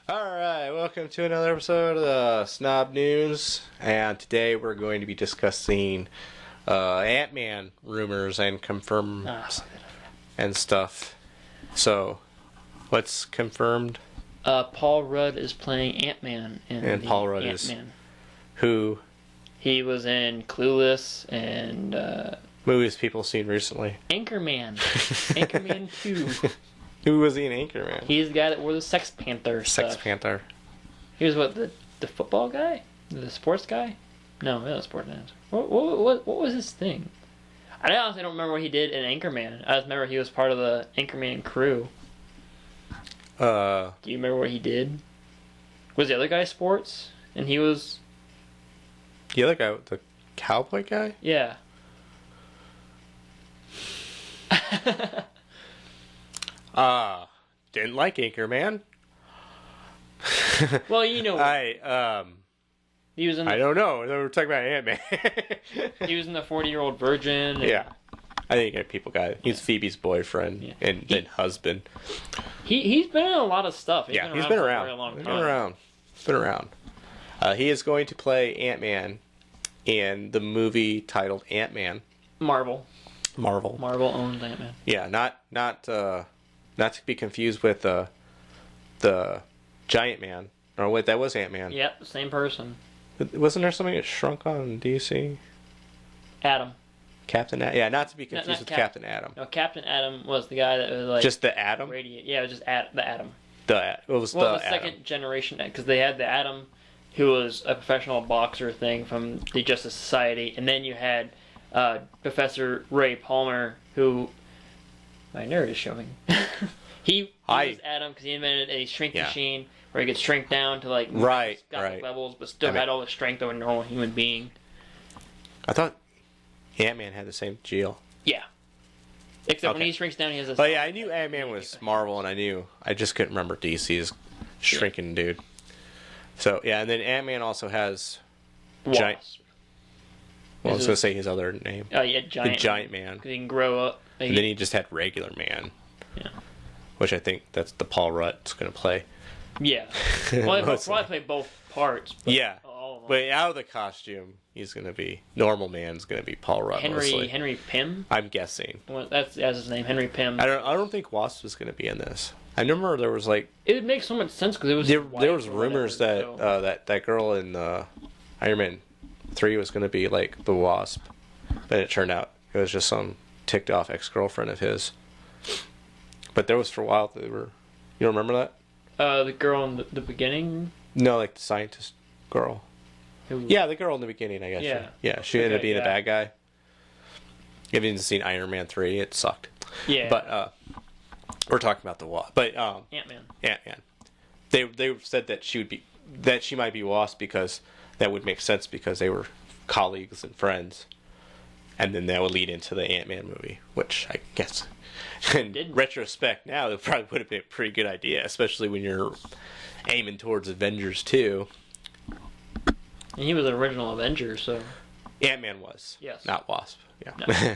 Alright, welcome to another episode of the Snob News, and today we're going to be discussing Antman rumors and confirms and stuff. So, what's confirmed? Paul Rudd is playing Antman in Paul Rudd Antman. is who? He was in Clueless and Movies people seen recently. Anchorman. Anchorman 2. Who was he in Anchorman? He's the guy that wore the Sex Panther stuff. Sex Panther. He was what, the football guy? The sports guy? No, not a sports man. What was his thing? I honestly don't remember what he did in Anchorman. I just remember he was part of the Anchorman crew. Do you remember what he did? Was the other guy sports? And he was... The other guy, the cowboy guy? Yeah. Didn't like Anchorman. Well, you know. He was in. I don't know. We're talking about Ant-Man. He was in the 40-Year-Old Virgin. Yeah, I think people got it. He's Phoebe's boyfriend and husband. He's been in a lot of stuff. He's been around. For a very long time. Been around. He is going to play Ant-Man in the movie titled Ant-Man. Marvel owns Ant-Man. Yeah, not to be confused with the Giant Man. Or wait, that was Ant-Man. Yep, the same person. Wasn't there something that shrunk on DC? Adam. Captain Atom. Yeah, not to be confused with Captain Atom. No, Captain Atom was the guy that was like... Just the Atom? Yeah, it was just the Atom. It was the Atom. second generation, because they had the Atom, who was a professional boxer thing from the Justice Society, and then you had Professor Ray Palmer, who... My nerd is showing. He was Atom because he invented a shrink machine where he could shrink down to like microscopic levels, but still had all the strength of a normal human being. I thought Ant-Man had the same deal. Yeah. Except when he shrinks down, he has a... Oh yeah, I knew Ant-Man was Marvel, and I just couldn't remember DC's shrinking dude. So, yeah, and then Ant-Man also has... Giant... Well, I was going to say his other name. Oh, yeah, Giant Man. Because he can grow up. And then he just had Regular Man. Yeah. Which I think that's the Paul Rudd's going to play. Yeah. Well, he'll probably play both parts. But yeah. But out of the costume, he's going to be... Normal Man's going to be Paul Rudd mostly. Henry Pym? I'm guessing. Well, that's his name, Henry Pym. I don't think Wasp was going to be in this. I remember there was like... It would make so much sense because it was... There was rumors that that girl in Iron Man 3 was going to be like the Wasp. But it turned out it was just some ticked off ex-girlfriend of his. But there was for a while they were... You don't remember that? The girl in the beginning? No, like the scientist girl. Yeah, the girl in the beginning, I guess. Yeah. Yeah, she ended up being a bad guy. If you haven't seen Iron Man 3, it sucked. Yeah. But we're talking about the Wasp. But Ant-Man. Ant-Man. They said that she might be Wasp because that would make sense because they were colleagues and friends. And then that would lead into the Ant-Man movie, which I guess in retrospect now it probably would have been a pretty good idea, especially when you're aiming towards Avengers 2. And he was an original Avenger, so... Ant-Man was. Yes. Not Wasp. Yeah. No.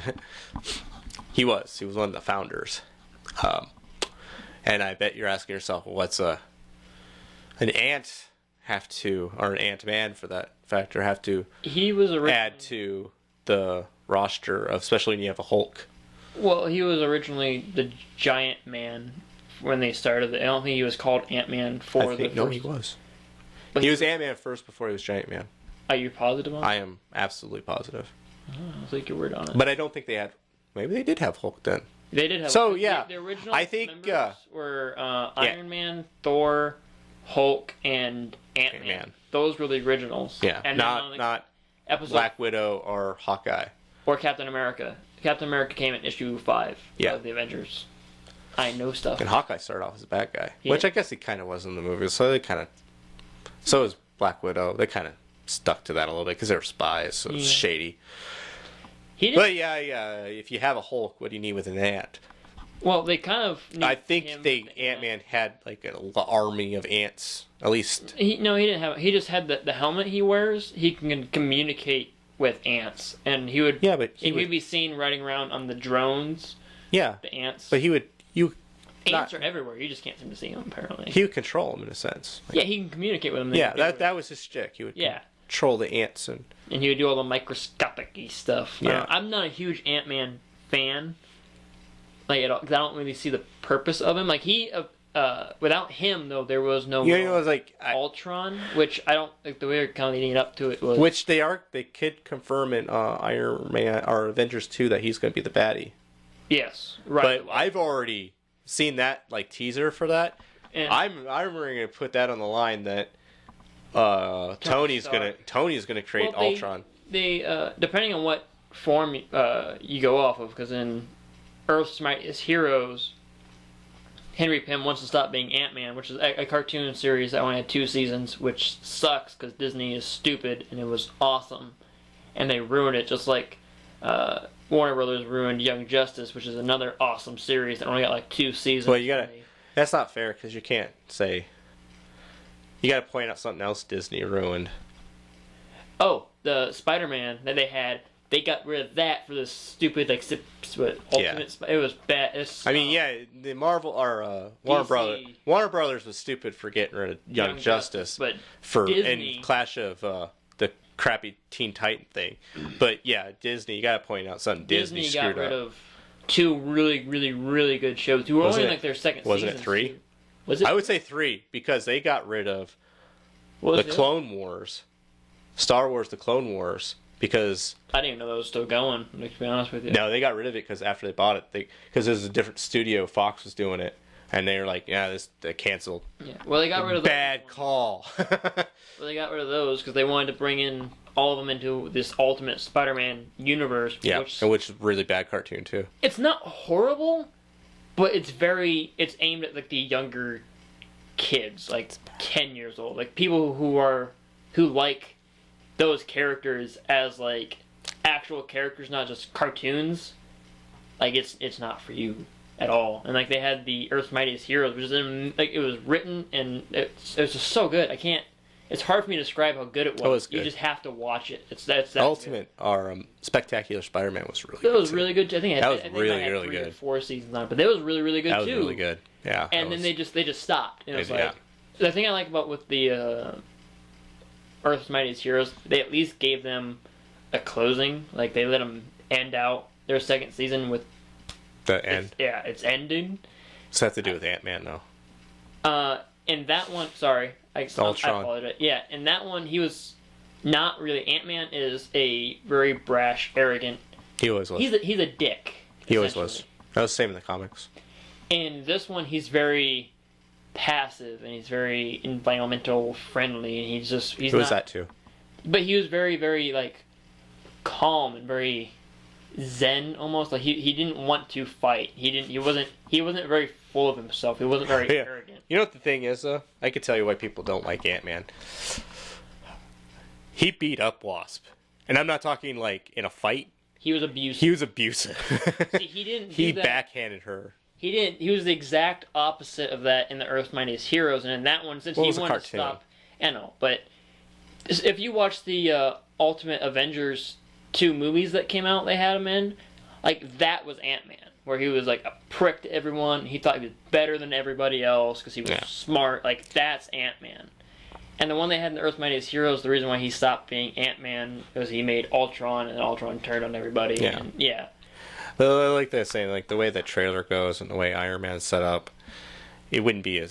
He was. He was one of the founders. And I bet you're asking yourself, well, what's an ant have to, or an Ant-Man for that factor, have to add to the roster of, especially when you have a Hulk? Well, he was originally the Giant Man when they started it. I don't think he was called Ant-Man for the first... No, he was. But he was Ant-Man first before he was Giant Man. Are you positive on that? I am absolutely positive. I'll take your word on it. But I don't think they had... Maybe they did have Hulk then. They did have Hulk. So, yeah. The original members were Iron Man, Thor, Hulk, and Ant-Man. Those were the originals. Yeah, and not Black Widow or Hawkeye. Or Captain America. Captain America came in issue 5 of the Avengers. I know stuff. And Hawkeye started off as a bad guy. Yeah. Which I guess he kind of was in the movie. So they kind of... So was Black Widow. They kind of stuck to that a little bit because they were spies, so it was shady. But yeah, if you have a Hulk, what do you need with an ant? Well, they kind of... I think Ant-Man had like an army of ants, at least. He didn't have... He just had the helmet he wears. He can communicate with ants, and he would... Yeah, but he would be seen riding around on the drones. Yeah, the ants. But Ants are everywhere. You just can't seem to see them, apparently. He would control them in a sense. Yeah, he can communicate with them. Yeah, that was his shtick. He would control the ants and he would do all the microscopic-y stuff. Yeah. I'm not a huge Ant-Man fan, like at all, 'cause I don't really see the purpose of him. Like he, without him though, there was no it was like Ultron, which I don't like the way they're kind of leading up to it was. Which they could confirm in Iron Man or Avengers 2 that he's going to be the baddie. Yes, right. But I've already seen that like teaser for that. And I'm going to put that on the line that Tony's gonna create Ultron. They depending on what form you go off of, because in Earth's Mightiest Heroes, Henry Pym wants to stop being Ant-Man, which is a cartoon series that only had 2 seasons, which sucks because Disney is stupid, and it was awesome, and they ruined it just like Warner Brothers ruined Young Justice, which is another awesome series that only got like 2 seasons. Well, that's not fair because you can't say. You got to point out something else Disney ruined. Oh, the Spider-Man that they had. They got rid of that for this stupid Ultimate. It was bad. The Marvel or Warner Brothers was stupid for getting rid of Young Justice, but for Disney, and Clash of the crappy Teen Titan thing. But yeah, Disney. You got to point out something Disney screwed up. Got rid of 2 really, really, really good shows. Who were only in like their second season. Wasn't it 3? Was it? I would say 3 because they got rid of the Clone Wars, Star Wars: The Clone Wars, because I didn't even know that was still going. To be honest with you, no, they got rid of it because after they bought it, because there's a different studio, Fox was doing it, and they were like, yeah, they canceled. Yeah, well, they got rid of bad call. Well, they got rid of those because they wanted to bring in all of them into this Ultimate Spider-Man universe. Yeah, which is a really bad cartoon too. It's not horrible, but it's aimed at like the younger kids, like 10 years old, like people who like those characters as like actual characters, not just cartoons. Like it's not for you at all. And like they had the Earth's Mightiest Heroes, which is it was written and it's just so good. It's hard for me to describe how good it was. You just have to watch it. That's Ultimate or Spectacular Spider-Man was really good. It was really good. I think that was really really 3 good. or 4 seasons on it, but that was really, really good too. That was really good. Yeah. And then they just stopped. And it was like the thing I like about with the Earth's Mightiest Heroes, they at least gave them a closing. Like they let them end out their second season with the end. It's ending. Does that have to do with Ant-Man though? In that one, sorry, I Ultron. apologize. Yeah, in that one, he was not really. Ant-Man is a very brash, arrogant. He always was. He's a dick. He always was. That was the same in the comics. In this one, he's very passive and he's very environmental friendly, and he's was that too. But he was very, very like calm and very zen almost. Like he didn't want to fight. He wasn't very full of himself. He wasn't very arrogant. You know what the thing is though? I could tell you why people don't like Ant-Man. He beat up Wasp. And I'm not talking like in a fight. He was abusive. See, he didn't he backhanded her. He didn't. He was the exact opposite of that in the Earth's Mightiest Heroes, and in that one, since he wanted to stop, I know. But if you watch the Ultimate Avengers 2 movies that came out, they had him in, like that was Ant-Man, where he was like a prick to everyone. He thought he was better than everybody else because he was smart. Like that's Ant-Man. And the one they had in the Earth's Mightiest Heroes, the reason why he stopped being Ant-Man was he made Ultron, and Ultron turned on everybody. Yeah. And, yeah. I like that saying, like the way the trailer goes and the way Iron Man's set up, it wouldn't be a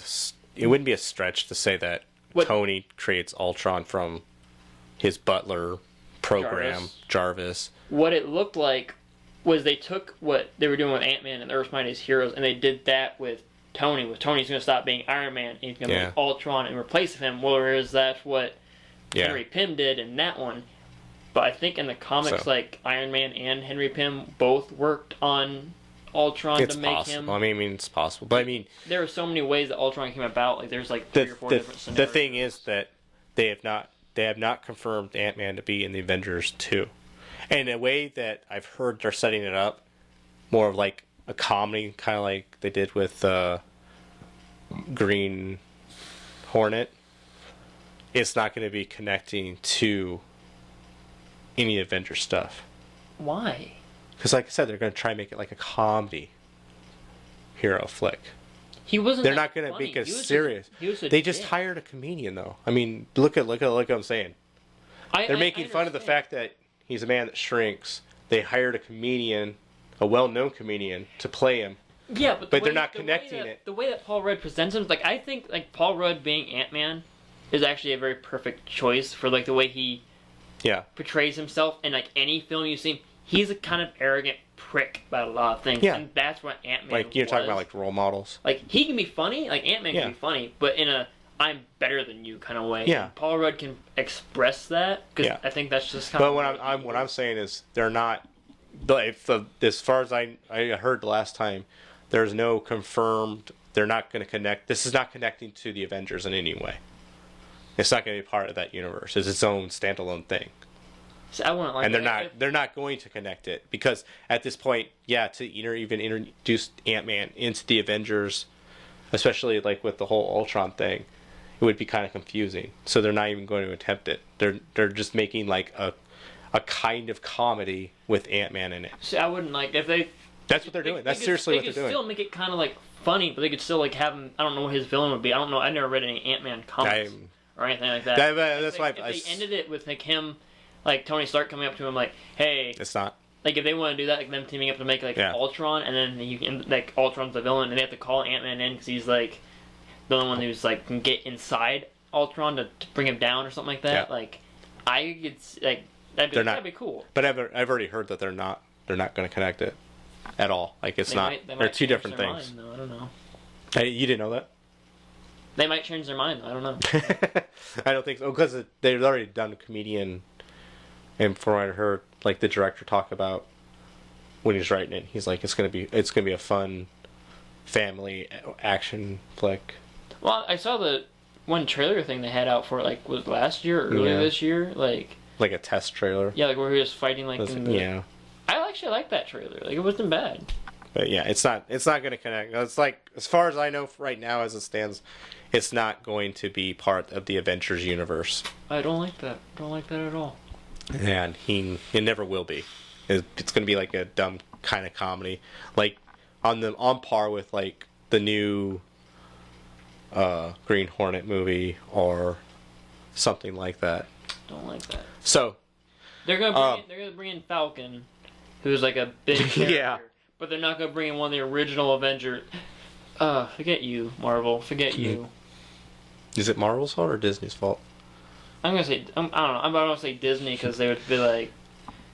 stretch to say that Tony creates Ultron from his butler program, Jarvis. What it looked like was they took what they were doing with Ant-Man and the Earth's Mightiest Heroes, and they did that with Tony. With Tony's going to stop being Iron Man, and he's going to make Ultron and replace him. Whereas that's what Henry Pym did in that one. But I think in the comics, like Iron Man and Henry Pym both worked on Ultron to make him. I mean, it's possible, but I mean, there are so many ways that Ultron came about. Like there's like 3 or 4 different scenarios. The thing is that they have not confirmed Ant-Man to be in the Avengers 2, and a way that I've heard they're setting it up more of like a comedy, kind of like they did with Green Hornet. It's not going to be connecting to any Avenger stuff. Why? Because like I said, they're going to try and make it like a comedy hero flick. He wasn't. They're that not going to funny. make it He was serious. He was a They just dick. hired a comedian, though. I mean, look at what I'm saying. They're making fun of the fact that he's a man that shrinks. They hired a comedian, a well-known comedian, to play him. Yeah, but they're not connecting it. The way that Paul Rudd presents him, like I think, like Paul Rudd being Ant-Man is actually a very perfect choice for like the way he portrays himself in like any film you see him. He's a kind of arrogant prick about a lot of things, and that's what Ant-Man like you're talking about like role models. Like he can be funny, like Ant-Man can be funny, but in a I'm better than you kind of way. Yeah, and Paul Rudd can express that because I think that's just kind of. But what I'm saying is they're not. As far as I heard the last time, there's no confirmed. They're not going to connect. This is not connecting to the Avengers in any way. It's not going to be part of that universe. It's its own standalone thing. So I wouldn't like. And they're not going to connect it because at this point, to even introduce Ant-Man into the Avengers, especially like with the whole Ultron thing, it would be kind of confusing. So they're not even going to attempt it. They're just making like a kind of comedy with Ant-Man in it. See, I wouldn't like if they. That's what they're doing. That's seriously what they're doing. They could still make it kind of like funny, but they could still like have him. I don't know what his villain would be. I don't know. I never read any Ant-Man comics or anything like that. That's why if they ended it with like him, like Tony Stark coming up to him like, "Hey," it's not. Like if they want to do that, like them teaming up to make like Ultron, and then you can like Ultron's the villain, and they have to call Ant-Man in because he's like the only one who's like can get inside Ultron to bring him down or something like that. Yeah. Like I could like that'd be cool. But I've already heard that they're not going to connect it at all. Like it's not. They're two different things. Mind, though. I don't know. You didn't know that? They might change their mind. I don't know. I don't think so because they've already done a comedian, and from what I heard, like the director talk about when he's writing it, he's like, it's gonna be a fun family action flick. Well, I saw the one trailer thing they had out for it, like was last year or earlier this year, like a test trailer. Yeah, like where he was fighting like in the, I actually liked that trailer. Like it wasn't bad. But yeah, it's not going to connect. It's like, as far as I know right now as it stands, it's not going to be part of the Avengers universe. I don't like that. Don't like that at all. And it never will be. It's going to be like a dumb kind of comedy, like on par with like the new Green Hornet movie or something like that. Don't like that. So they're gonna bring in Falcon, who's like a big character, but they're not gonna bring in one of the original Avengers. Forget you, Marvel. Forget you. Is it Marvel's fault or Disney's fault? I'm gonna say I don't know. I'm about to say Disney because they would be like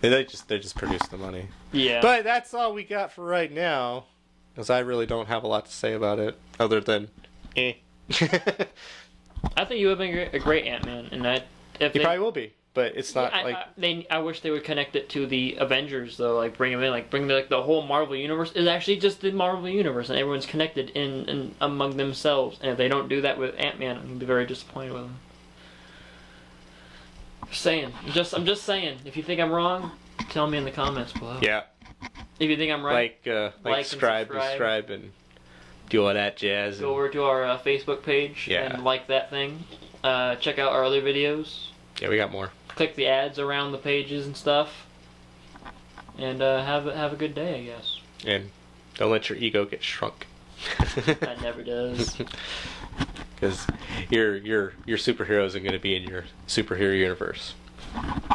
they just produce the money. Yeah. But that's all we got for right now, because I really don't have a lot to say about it other than I think you would have been a great Ant-Man, and he probably will be. But it's not I wish they would connect it to the Avengers though, like bring them in, like bring the whole Marvel universe is actually just the Marvel universe, and everyone's connected in among themselves. And if they don't do that with Ant-Man, I'm gonna be very disappointed with them. I'm just saying. If you think I'm wrong, tell me in the comments below. Yeah. If you think I'm right, like subscribe, and do all that jazz. Go over to our Facebook page and like that thing. Check out our other videos. Yeah, we got more. Click the ads around the pages and stuff, and have a good day, I guess. And don't let your ego get shrunk. That never does. Because your superheroes are going to be in your superhero universe.